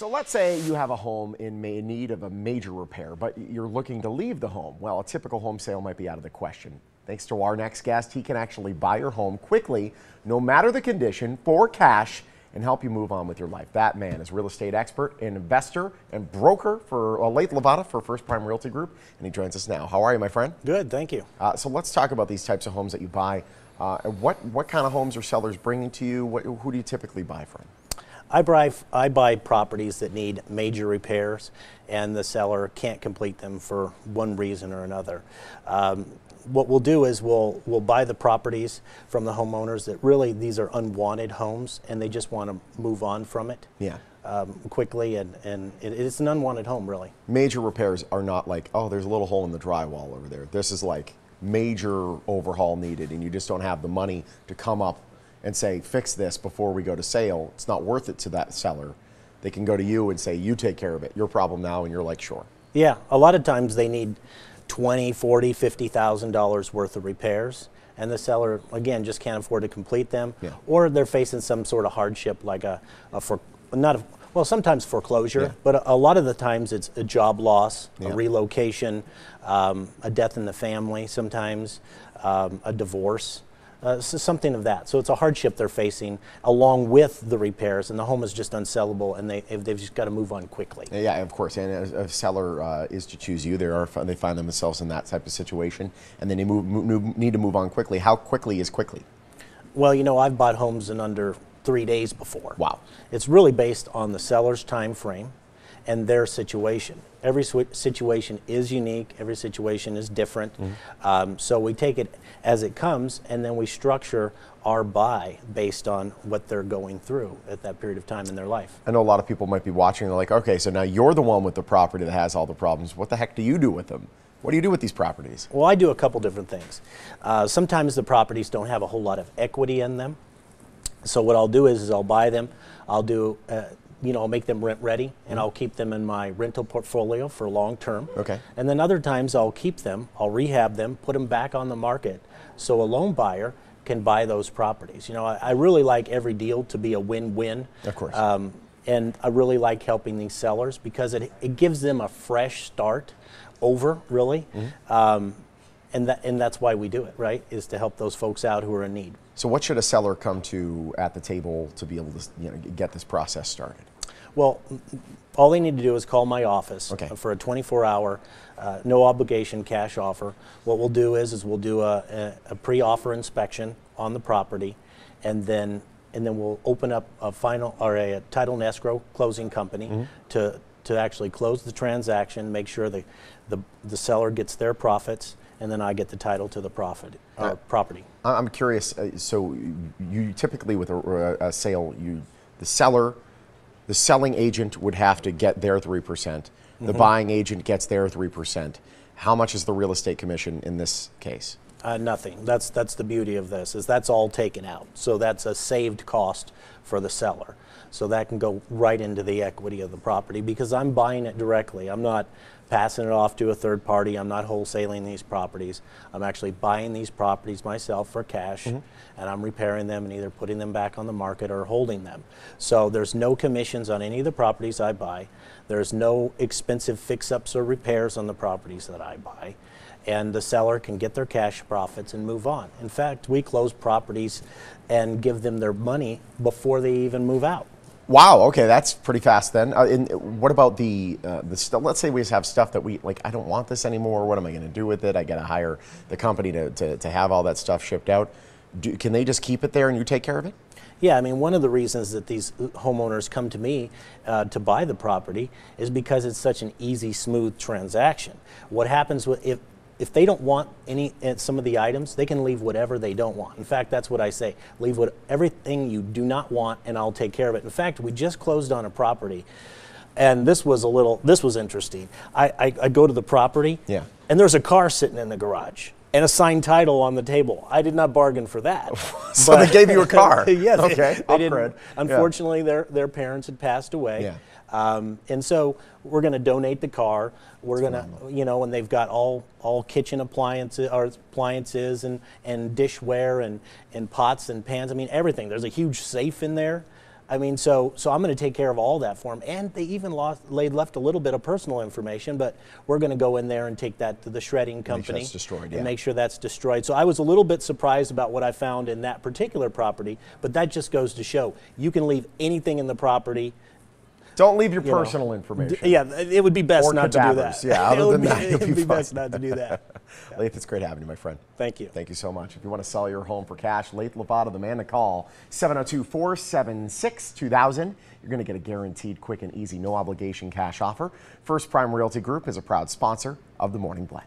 So let's say you have a home in need of a major repair, but you're looking to leave the home. Well, a typical home sale might be out of the question. Thanks to our next guest, he can actually buy your home quickly, no matter the condition, for cash, and help you move on with your life. That man is real estate expert, an investor, and broker for Lathe, Lavada for First Prime Realty Group, and he joins us now. How are you, my friend? Good, thank you. So let's talk about these types of homes that you buy. What kind of homes are sellers bringing to you? Who do you typically buy from? I buy properties that need major repairs and the seller can't complete them for one reason or another. What we'll do is we'll buy the properties from the homeowners that really these are unwanted homes and they just want to move on from it. Yeah. Quickly, and it's an unwanted home, really. Major repairs are not like, oh, there's a little hole in the drywall over there. This is like major overhaul needed, and you just don't have the money to come up and say, fix this before we go to sale. It's not worth it to that seller. They can go to you and say, you take care of it. Your problem now, and you're like, sure. Yeah, a lot of times they need $20,000, $40,000, $50,000 worth of repairs, and the seller, again, just can't afford to complete them, yeah. Or or they're facing some sort of hardship like well, sometimes foreclosure, yeah. But a lot of the times it's a job loss, yeah. a relocation, a death in the family sometimes, a divorce. So something of that. So it's a hardship they're facing along with the repairs, and the home is just unsellable, and they've just got to move on quickly. Yeah, of course. And if a seller is to choose you, they find themselves in that type of situation, and then they need to move on quickly. How quickly is quickly? Well, you know, I've bought homes in under 3 days before. Wow. It's really based on the seller's time frame and their situation. Every situation is unique. Every situation is different. Mm-hmm. So we take it as it comes, and then we structure our buy based on what they're going through at that period of time in their life. I know a lot of people might be watching. They're like, okay, so now you're the one with the property that has all the problems. What the heck do you do with them? What do you do with these properties? Well, I do a couple different things. Sometimes the properties don't have a whole lot of equity in them. So what I'll do is I'll buy them. I'll do I'll make them rent ready, and I'll keep them in my rental portfolio for long term. Okay. And then other times I'll keep them, I'll rehab them, put them back on the market so a loan buyer can buy those properties. You know, I really like every deal to be a win-win. Of course. And I really like helping these sellers because it gives them a fresh start over, really. Mm-hmm. And that's why we do it, right, is to help those folks out who are in need. So what should a seller come to at the table to be able to get this process started? Well, all they need to do is call my office for a 24-hour, no obligation cash offer. What we'll do is we'll do a pre-offer inspection on the property, and then we'll open up a title and escrow closing company to actually close the transaction, make sure the seller gets their profits, and then I get the title to the property. I'm curious. So you typically with a sale, the selling agent would have to get their 3%. The buying agent gets their 3%. How much is the real estate commission in this case? Nothing. That's the beauty of this, is that's all taken out. So that's a saved cost for the seller. So that can go right into the equity of the property because I'm buying it directly. I'm not passing it off to a third party. I'm not wholesaling these properties. I'm actually buying these properties myself for cash, and I'm repairing them and either putting them back on the market or holding them. So there's no commissions on any of the properties I buy. There's no expensive fix-ups or repairs on the properties that I buy. And the seller can get their cash profits and move on. In fact, we close properties and give them their money before they even move out. Wow. Okay, that's pretty fast then. And what about the stuff? Let's say we just have stuff that I don't want this anymore. What am I going to do with it? I got to hire the company to have all that stuff shipped out. Can they just keep it there and you take care of it? Yeah, I mean, one of the reasons that these homeowners come to me to buy the property is because it's such an easy, smooth transaction. What happens if they don't want some of the items, they can leave whatever they don't want. In fact, that's what I say. Leave everything you do not want, and I'll take care of it. In fact, we just closed on a property, and this was interesting. I go to the property, and there's a car sitting in the garage and a signed title on the table. I did not bargain for that. So they gave you a car? Yeah, okay. They didn't. Unfortunately, their parents had passed away. Yeah. And so we're going to donate the car. We're going to, and they've got all kitchen appliances and dishware and pots and pans. I mean, everything. There's a huge safe in there. I mean, so I'm going to take care of all that for them. And they even left a little bit of personal information, but we're going to go in there and take that to the shredding company. Make sure it's destroyed, and make sure that's destroyed. So I was a little bit surprised about what I found in that particular property, but that just goes to show you can leave anything in the property. Don't leave your personal information. Yeah, it would be best or not cadavers. to do that. Yeah, other than that, it you'll would be fine. best not to do that. Yeah. Lathe, it's great having you, my friend. Thank you. Thank you so much. If you want to sell your home for cash, Lathe Lavada, the man to call, 702-476-2000. You're going to get a guaranteed, quick and easy, no obligation cash offer. First Prime Realty Group is a proud sponsor of the Morning Blend.